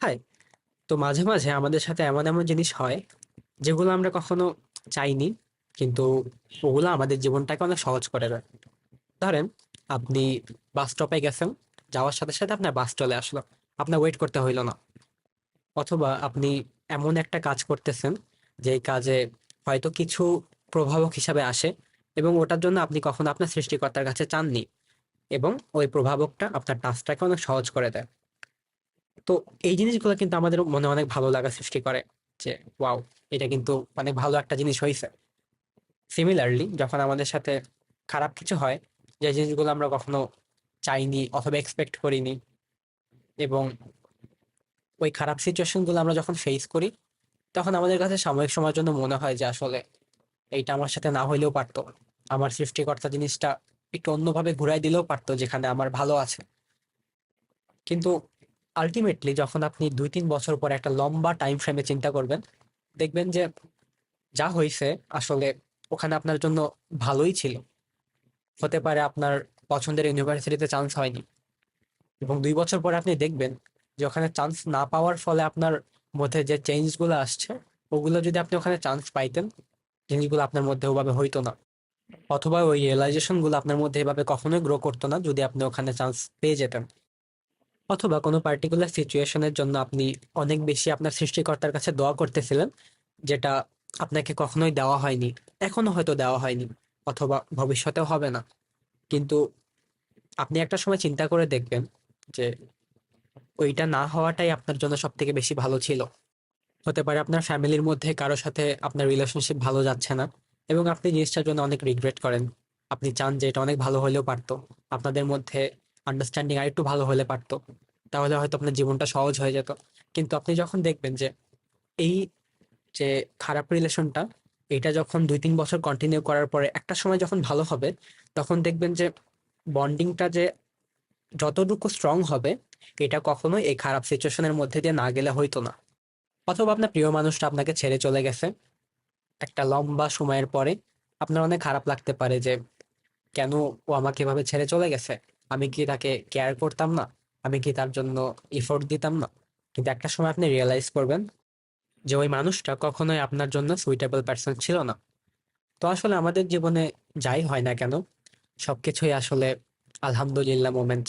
High. তো মাঝে মাঝে আমাদের সাথে এমন এমন জিনিস হয় যেগুলো আমরা কখনো চাইনি, কিন্তু ওগুলো আমাদের জীবনটাকে অনেক সহজ করে দেয়। ধরেন, আপনি বাস স্টপে গেছেন, যাওয়ার সাথে সাথে আপনার বাস চলে আসলো, আপনার ওয়েট করতে হইলো না। অথবা আপনি এমন একটা কাজ করতেছেন যে কাজে হয়তো কিছু প্রভাবক হিসাবে আসে, এবং ওটার জন্য আপনি কখনো আপনার সৃষ্টিকর্তার কাছে চাননি, এবং ওই প্রভাবকটা আপনার টাস্কটাকে অনেক সহজ করে দেয়। তো এই জিনিসগুলো কিন্তু আমাদের মনে অনেক ভালো লাগা সৃষ্টি করে, যে ওয়াও, এটা কিন্তু অনেক ভালো একটা জিনিস হয়েছে। সিমিলারলি যখন আমাদের সাথে খারাপ কিছু হয়, যে জিনিসগুলো আমরা কখনো চাইনি অথবা এক্সপেক্ট করিনি, এবং ওই খারাপ সিচুয়েশন গুলো আমরা যখন ফেস করি, তখন আমাদের কাছে সাময়িক সময়ের জন্য মনে হয় যে আসলে এইটা আমার সাথে না হইলেও পারতো, আমার সৃষ্টিকর্তা জিনিসটা একটু অন্যভাবে ঘুরাই দিলেও পারতো যেখানে আমার ভালো আছে। কিন্তু আলটিমেটলি যখন আপনি 2-3 বছর পর একটা লম্বা টাইম ফ্রেমে চিন্তা করবেন, দেখবেন যে যা হইছে আসলে ওখানে আপনার জন্য ভালোই ছিল। হতে পারে আপনার পছন্দের ইউনিভার্সিটিতে চান্স হয়নি, এবং 2 বছর পরে আপনি দেখবেন যে ওখানে চান্স না পাওয়ার ফলে আপনার মধ্যে যে চেঞ্জ গুলো আসছে, ওগুলো যদি আপনি ওখানে চান্স পাইতেন, জিনিসগুলো আপনার মধ্যে ওভাবে হইতো না। অথবা ওই রিয়েলাইজেশন গুলো আপনার মধ্যে এভাবে কখনোই গ্রো করতো না যদি আপনি ওখানে চান্স পেয়ে যেতেন। অথবা কোনো পার্টিকুলার সিচুয়েশনের জন্য আপনি অনেক বেশি আপনার সৃষ্টিকর্তার কাছে দোয়া করতেছিলেন, যেটা আপনাকে কখনোই দেওয়া হয়নি, এখনো হয়তো দেওয়া হয়নি, অথবা ভবিষ্যতেও হবে না। কিন্তু আপনি একটা সময় চিন্তা করে দেখবেন যে ওইটা না হওয়াটাই আপনার জন্য সব থেকে বেশি ভালো ছিল। হতে পারে আপনার ফ্যামিলির মধ্যে কারো সাথে আপনার রিলেশনশিপ ভালো যাচ্ছে না, এবং আপনি জিনিসটার জন্য অনেক রিগ্রেট করেন। আপনি চান যে এটা অনেক ভালো হলেও পারতো, আপনাদের মধ্যে আন্ডারস্ট্যান্ডিং আরেকটু ভালো হলে পারতো, তাহলে হয়তো আপনার জীবনটা সহজ হয়ে যেত। কিন্তু আপনি যখন দেখবেন যে এই যে খারাপ রিলেশনটা, এটা যখন 2-3 বছর কন্টিনিউ করার পরে একটা সময় যখন ভালো হবে, তখন দেখবেন যে বন্ডিংটা যে যতটুকু স্ট্রং হবে, এটা কখনোই এই খারাপ সিচুয়েশনের মধ্যে দিয়ে না গেলে হইতো না। অথবা আপনার প্রিয় মানুষটা আপনাকে ছেড়ে চলে গেছে একটা লম্বা সময়ের পরে, আপনার অনেক খারাপ লাগতে পারে যে কেন ও আমাকে এভাবে ছেড়ে চলে গেছে, আমি কি তাকে কেয়ার করতাম না, আমি কি তার জন্য এফোর্ট দিতাম না। কিন্তু একটা সময় আপনি রিয়েলাইজ করবেন যে ওই মানুষটা কখনোই আপনার জন্য সুইটেবল পার্সন ছিল না। তো আসলে আমাদের জীবনে যাই হয় না কেন, সবকিছুই আসলে আলহামদুলিল্লাহ মোমেন্ট।